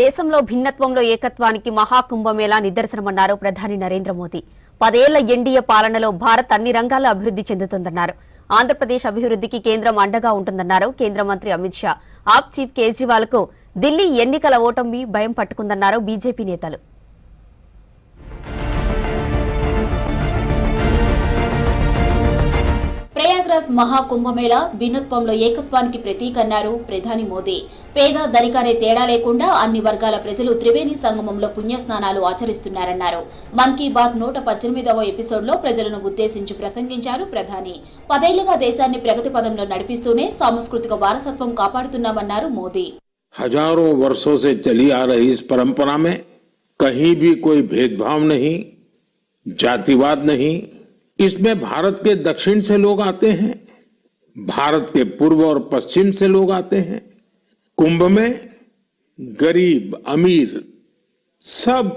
దేశంలో భిన్నత్వంలో ఏకత్వానికి మహాకుంభమేళా నిదర్శనమన్నారు ప్రధాని నరేంద్ర మోదీ. 10 ఏళ్ల ఎన్డీఏ పాలనలో భారత్ అన్ని రంగాల్లో అభివృద్ధి చెందుతుందన్నారు. ఆంధ్రప్రదేశ్ అభివృద్ధికి కేంద్రం అండగా ఉంటుందన్నారు కేంద్ర మంత్రి అమిత్ షా. ఆప్ చీఫ్ కేజ్రీవాల్ కు ఢిల్లీ ఎన్నికల ఓటమి భయం పట్టుకుందన్నారు బీజేపీ నేతలు. ప్రయాగ్రాజ్ మహాకుంభమేళా భిన్నత్వంలో ఏకత్వానికి ప్రతీక అన్నారు ప్రధాని మోదీ. పేద ధనిక అనే తేడా లేకుండా అన్ని వర్గాల ప్రజలు త్రివేణి సంగమంలో పుణ్యస్నానాలు ఆచరిస్తున్నారన్నారు. మన్ కీ బాత్ 118వ ఎపిసోడ్లో ప్రజలను ఉద్దేశించి ప్రసంగించారు ప్రధాని. 10 ఏళ్లుగా దేశాన్ని ప్రగతి పదంలో నడిపిస్తూనే సాంస్కృతిక వారసత్వం కాపాడుతున్నామన్నారు మోదీ. हजारों वर्षों से चली आ रही इस परंपरा में कहीं भी कोई भेदभाव नहीं, जातिवाद नहीं. इसमें भारत के दक्षिण से लोग आते हैं, भारत के पूर्व और पश्चिम से लोग आते हैं. कुंभ में गरीब अमीर सब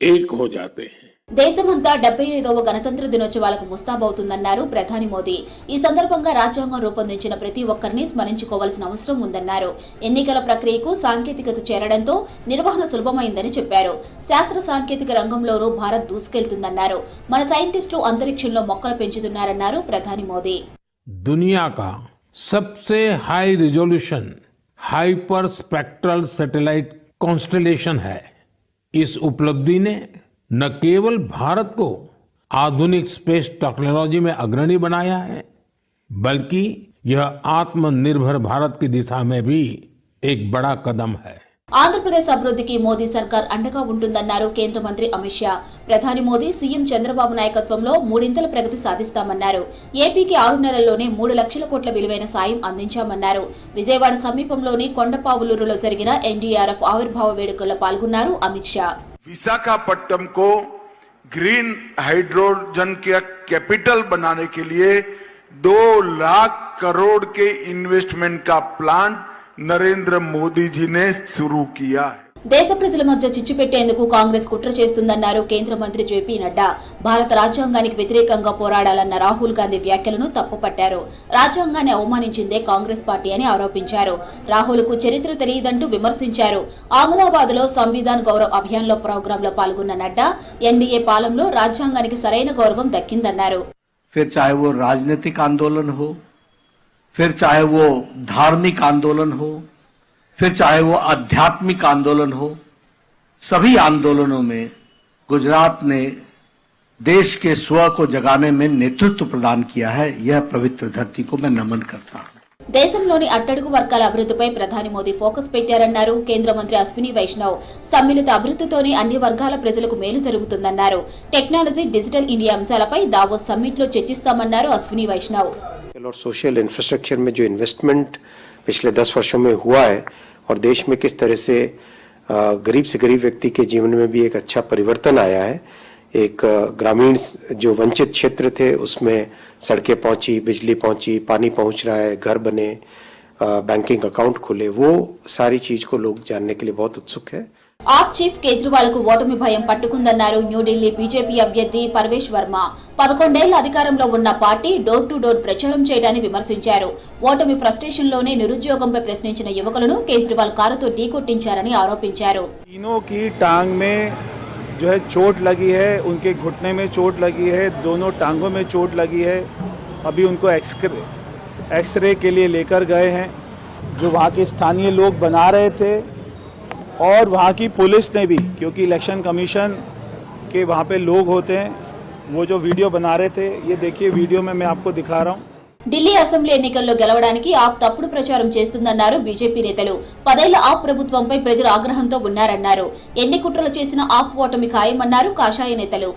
एक हो जाते हैं. దేశమంతా 75వ గణతంత్ర దినోత్సవాలకు ముస్తాబవుతుందన్నారు ప్రధాని మోదీ. ఈ సందర్భంగా రాజ్యాంగం రూపొందించిన ప్రతి ఒక్కరిని స్మరించుకోవాల్సిన అవసరం ఉందన్నారు. ఎన్నికల ప్రక్రియకు సాంకేతికత చేరడంతో నిర్వహణ సులభమైందని చెప్పారు. శాస్త్ర సాంకేతిక రంగంలోనూ భారత్ దూసుకెళ్తుందన్నారు. మన సైంటిస్టులు అంతరిక్షంలో మొక్కలు పెంచుతున్నారన్నారు ప్రధాని మోదీ. दुनिया का सबसे high resolution hyper spectral satellite constellation है. इस उपलब्धि ने न केवल भारत को आधुनिक स्पेस टेक्नोलॉजी में अग्रणी बनाया है, बल्कि यह आत्मनिर्भर भारत की दिशा में भी एक बड़ा कदम है. ఆంధ్రప్రదేశ్ అభివృద్ధికి మోదీ సర్కార్ అండగా ఉంటుందన్నారు కేంద్ర మంత్రి అమిత్ షా. ప్రధాని మోదీ సీఎం చంద్రబాబు నాయకత్వంలో 3 ప్రగతి సాధిస్తామన్నారు. ఏపీకి 6 నెలల్లోనే 3 లక్షల కోట్ల విలువైన సాయం అందించామన్నారు. విజయవాడ సమీపంలోని కొండపావులూరులో జరిగిన ఎన్డీఆర్ఎఫ్ ఆవిర్భావ వేడుకల్లో పాల్గొన్నారు అమిత్ షా. विशाखापट्टनम को ग्रीन हाइड्रोजन के कैपिटल बनाने के लिए 2 लाख करोड़ के इन्वेस्टमेंट का प्लान नरेंद्र मोदी जी ने शुरू किया है. దేశ ప్రజల మధ్య చిచ్చు పెట్టేందుకు కాంగ్రెస్ కుట్ర చేస్తుందన్నారు కేంద్ర మంత్రి జేపీ నడ్డా. భారత రాజ్యాంగానికి వ్యతిరేకంగా పోరాడాలన్న రాహుల్ గాంధీ వ్యాఖ్యలను తప్పుపట్టారు. రాజ్యాంగాన్ని అవమానించిందే కాంగ్రెస్ పార్టీ అని ఆరోపించారు. రాహుల్ కు చరిత్ర తెలియదంటూ విమర్శించారు. అహ్మదాబాద్ లో సంవిధాన్ గౌరవ్ అభియాన్ లో ప్రోగ్రామ్ లో పాల్గొన్న నడ్డా ఎన్డీఏ పాలనలో రాజ్యాంగానికి సరైన గౌరవం దక్కిందన్నారు. फिर चाहे वो राजनीतिक आंदोलन हो, फिर चाहे वो धार्मिक आंदोलन हो, फिर चाहे वो आध्यात्मिक आंदोलन हो, सभी आंदोलनों में गुजरात ने देश के स्व को जगाने में नेतृत्व प्रदान किया है. यह पवित्र धरती को मैं नमन करता हूं. దేశంలోని అట్టడుగు వర్గాల అభివృద్ధిపై ప్రధాని మోదీ ఫోకస్ పెట్టారన్నారు కేంద్ర మంత్రి అశ్విని వైష్ణవ్. సమ్మిళిత అభివృద్ధితోనే అన్ని వర్గాల ప్రజలకు మేలు జరుగుతుందన్నారు. టెక్నాలజీ, డిజిటల్ ఇండియా అంశాలపై దావోస్ సమ్మిట్ లో చర్చిస్తామన్నారు అశ్విని వైష్ణవ్. और सोशल इंफ्रास्ट्रक्चर में जो इन्वेस्टमेंट पिछले 10 वर्षों में हुआ है और देश में किस तरह से गरीब से गरीब व्यक्ति के जीवन में भी एक अच्छा परिवर्तन आया है. एक ग्रामीण जो वंचित क्षेत्र थे उसमें सड़कें पहुंची, बिजली पहुंची, पानी पहुंच रहा है, घर बने, बैंकिंग अकाउंट खुले, वो सारी चीज को लोग जानने के लिए बहुत उत्सुक है. ఆప్ చీఫ్ కేజ్రీవాల్ కు ఓటమి భయం పట్టుకుందన్నారు న్యూఢిల్లీ బీజేపీ అభ్యర్థి పర్వేష్ వర్మ. 11 ఏళ్ల అధికారంలో ఉన్న పార్టీ డోర్ టు డోర్ ప్రచారం చేయడాన్ని విమర్శించారు. ఓటమి ఫ్రస్ట్రేషన్ లోనే నిరుద్యోగంపై ప్రశ్నించిన యువకులను కేజ్రీవాల్ కారుతో ఢీకొట్టించారని ఆరోపించారు. तीनों की टांग में जो है चोट लगी है, उनके घुटने में चोट लगी है, दोनों टांगों में चोट लगी है. अभी उनको एक्सरे के लिए लेकर गए हैं. जो वहाँ के स्थानीय लोग बना रहे थे और वहाँ की पुलिस ने भी, क्योंकि इलेक्शन कमीशन के वहाँ पे लोग होते हैं, वो जो वीडियो बना रहे थे, ये देखिए वीडियो में मैं आपको दिखा रहा हूँ. ఢిల్లీ అసెంబ్లీ ఎన్నికల్లో గెలవడానికి ఆప్ తప్పుడు ప్రచారం చేస్తుందన్నారు బీజేపీ నేతలు. 10 ఏళ్ల ఆప్ ప్రభుత్వంపై ప్రజలు ఆగ్రహంతో ఉన్నారన్నారు. ఎన్ని కుట్రలు చేసిన ఆప్ ఓటమి ఖాయమన్నారు కాషాయ నేతలు.